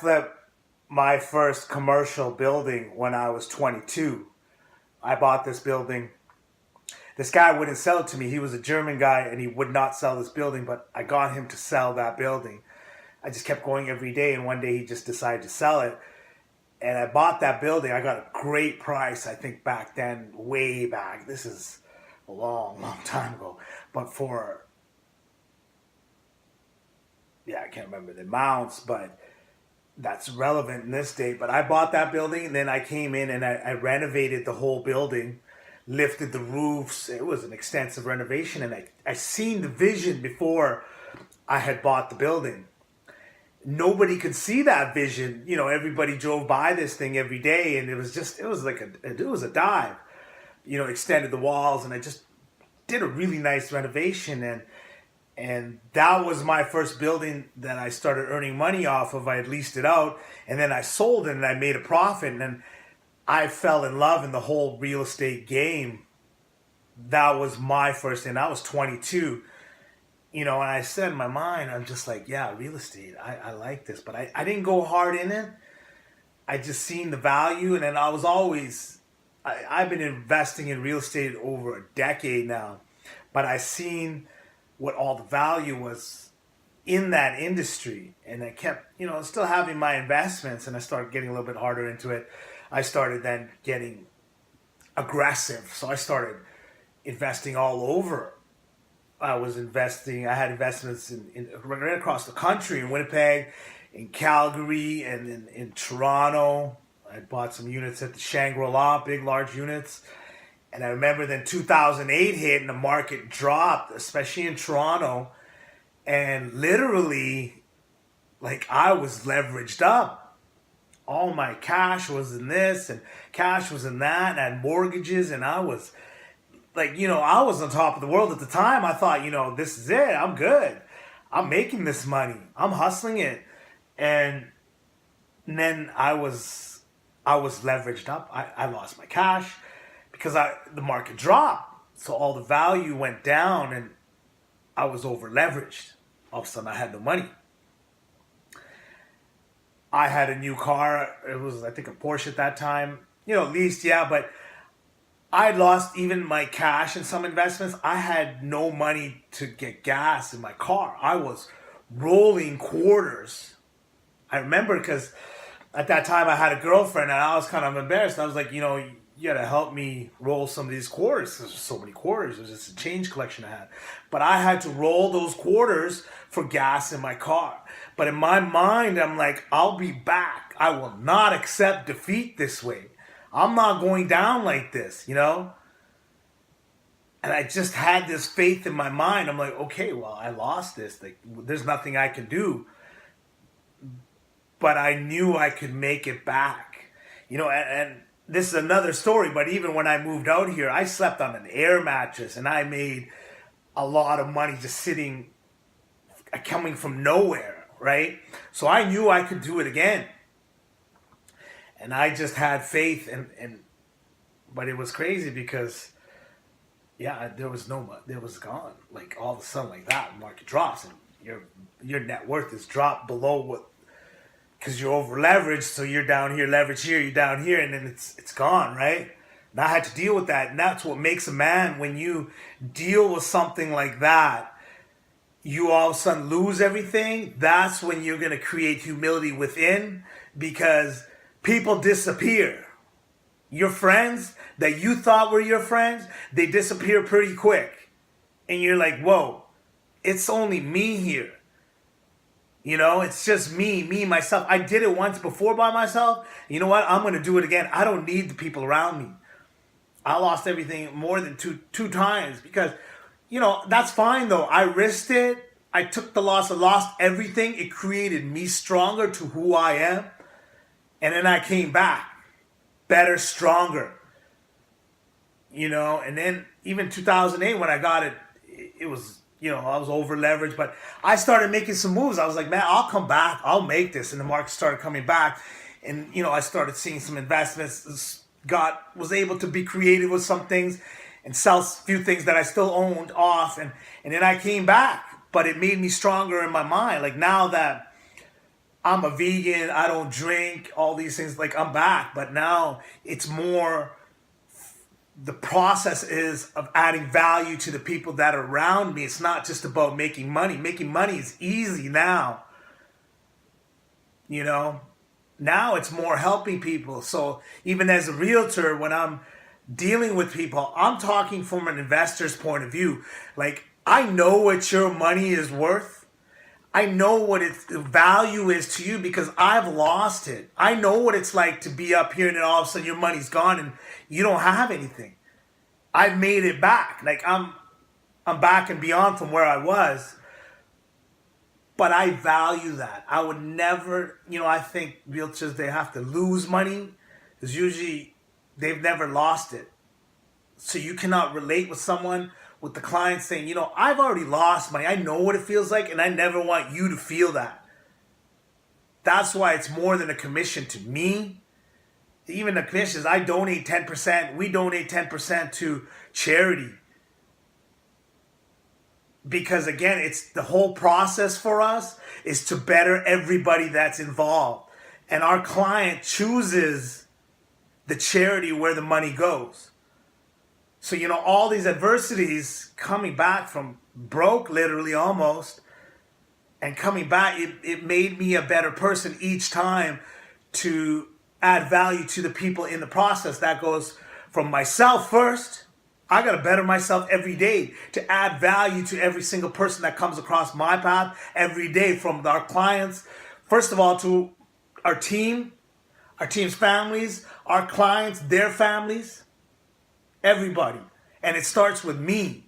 flipped my first commercial building when I was 22. I bought this building. This guy wouldn't sell it to me. He was a German guy and he would not sell this building, but I got him to sell that building. I just kept going every day, and one day he just decided to sell it. And I bought that building. I got a great price, I think back then, way back. This is a long, long time ago. But I can't remember the amounts, but that's relevant in this date. But I bought that building, and then I came in and I renovated the whole building, lifted the roofs. It was an extensive renovation, and I seen the vision before I had bought the building. Nobody could see that vision. Everybody drove by this thing every day, and it was a dive. Extended the walls, and I just did a really nice renovation, and that was my first building that I started earning money off of. I had leased it out, and then I sold it, and I made a profit, and then I fell in love in the whole real estate game. That was my first, and I was 22. And I said in my mind, I'm just like, yeah, real estate, I like this. But I didn't go hard in it. I just seen the value. And then I've been investing in real estate over a decade now. But I seen what all the value was in that industry. And I kept, still having my investments. And I started getting a little bit harder into it. I started then getting aggressive. So I started investing all over. I had investments in right across the country, in Winnipeg, in Calgary, and in Toronto. I bought some units at the Shangri-La, big, large units. And I remember then 2008 hit and the market dropped, especially in Toronto. And literally, I was leveraged up. All my cash was in this and cash was in that, and I had mortgages, and I was... I was on top of the world at the time. I thought, this is it. I'm good. I'm making this money. I'm hustling it. And then I was leveraged up. I lost my cash because the market dropped. So all the value went down and I was over leveraged. All of a sudden I had no money. I had a new car. It was, I think, a Porsche at that time. Leased, yeah, but I lost even my cash in some investments. I had no money to get gas in my car. I was rolling quarters. I remember because at that time I had a girlfriend and I was kind of embarrassed. I was like, you got to help me roll some of these quarters. There's so many quarters. It was just a change collection I had. But I had to roll those quarters for gas in my car. But in my mind, I'm like, I'll be back. I will not accept defeat this way. I'm not going down like this, And I just had this faith in my mind. I'm like, okay, well, I lost this. There's nothing I can do. But I knew I could make it back. And this is another story, but even when I moved out here, I slept on an air mattress and I made a lot of money just coming from nowhere, right? So I knew I could do it again. And I just had faith, but it was crazy because, there was gone. All of a sudden, like that, market drops, and your net worth is dropped below what, because you're over leveraged. So you're down here, leverage here, you're down here, and then it's gone, right? And I had to deal with that, and that's what makes a man. When you deal with something like that, you all of a sudden lose everything. That's when you're gonna create humility within, because people disappear. Your friends that you thought were your friends, they disappear pretty quick. And you're like, whoa, it's only me here. It's just me, myself. I did it once before by myself. You know what? I'm going to do it again. I don't need the people around me. I lost everything more than two times because, that's fine though. I risked it. I took the loss. I lost everything. It created me stronger to who I am. And then I came back, better, stronger, and then even 2008 when I got it, it was, I was over leveraged, but I started making some moves. I was like, man, I'll come back. I'll make this. And the market started coming back. And, I started seeing some investments, was able to be creative with some things and sell a few things that I still owned off. And then I came back, but it made me stronger in my mind. Now that I'm a vegan, I don't drink, all these things. Like, I'm back, but now it's more, the process is of adding value to the people that are around me. It's not just about making money. Making money is easy now, you know. Now it's more helping people. So even as a realtor, when I'm dealing with people, I'm talking from an investor's point of view. Like, I know what your money is worth. I know what its value is to you because I've lost it. I know what it's like to be up here and then all of a sudden your money's gone and you don't have anything. I've made it back. Like, I'm back and beyond from where I was. But I value that. I would never, I think realtors, they have to lose money because usually they've never lost it. So you cannot relate with someone, with the client saying, I've already lost money. I know what it feels like and I never want you to feel that. That's why it's more than a commission to me. Even the commissions, I donate 10%. We donate 10% to charity. Because again, it's the whole process for us is to better everybody that's involved. And our client chooses the charity where the money goes. So, all these adversities coming back from broke, literally almost, and coming back, it made me a better person each time to add value to the people in the process. That goes from myself first. I got to better myself every day to add value to every single person that comes across my path every day, from our clients, first of all, to our team's families, our clients, their families, everybody. And it starts with me.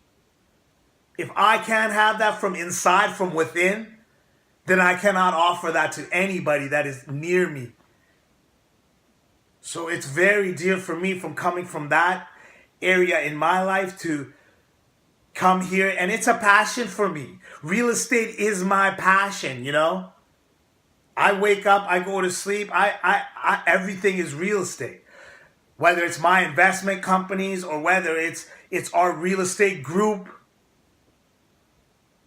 If I can't have that from inside, from within, then I cannot offer that to anybody that is near me. So it's very dear for me from coming from that area in my life to come here, and it's a passion for me. Real estate is my passion. I wake up, I go to sleep, I everything is real estate. Whether it's my investment companies or whether it's our real estate group,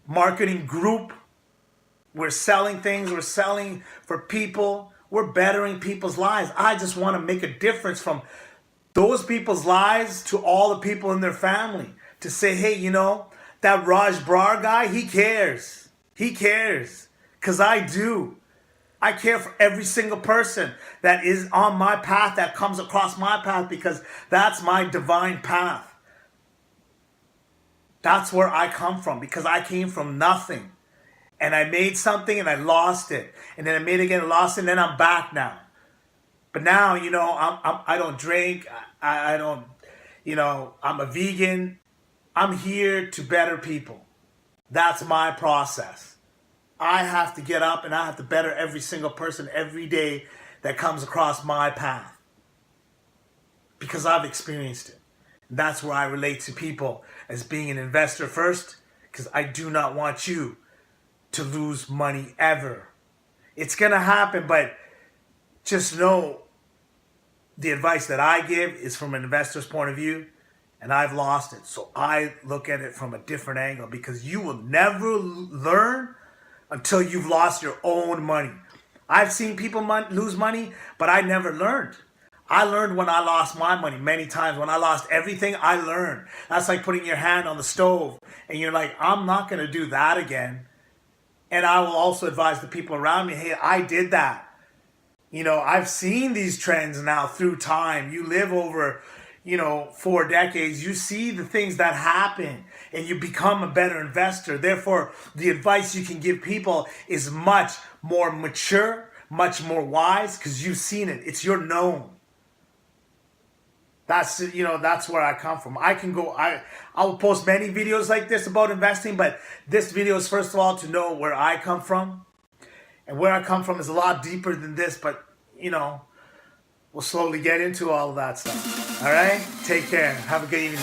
marketing group, we're selling things, we're selling for people, we're bettering people's lives. I just want to make a difference from those people's lives to all the people in their family, to say, hey, that Brar guy, he cares. He cares. Because I do. I care for every single person that is on my path, that comes across my path, because that's my divine path. That's where I come from, because I came from nothing. And I made something and I lost it. And then I made it again and lost it, and then I'm back now. But now, I don't drink. I don't, I'm a vegan. I'm here to better people. That's my process. I have to get up and I have to better every single person every day that comes across my path. Because I've experienced it. And that's where I relate to people as being an investor first. Because I do not want you to lose money ever. It's going to happen, but just know the advice that I give is from an investor's point of view, and I've lost it. So I look at it from a different angle, because you will never learn until you've lost your own money. I've seen people lose money, but I never learned. I learned when I lost my money many times. When I lost everything, I learned. That's like putting your hand on the stove, and you're like, I'm not going to do that again. And I will also advise the people around me, hey, I did that. I've seen these trends now through time. You live over, 4 decades. You see the things that happen and you become a better investor. Therefore, the advice you can give people is much more mature, much more wise, because you've seen it. It's your known. That's where I come from. I will post many videos like this about investing, but this video is first of all to know where I come from. And where I come from is a lot deeper than this, but, we'll slowly get into all of that stuff. All right? Take care. Have a good evening.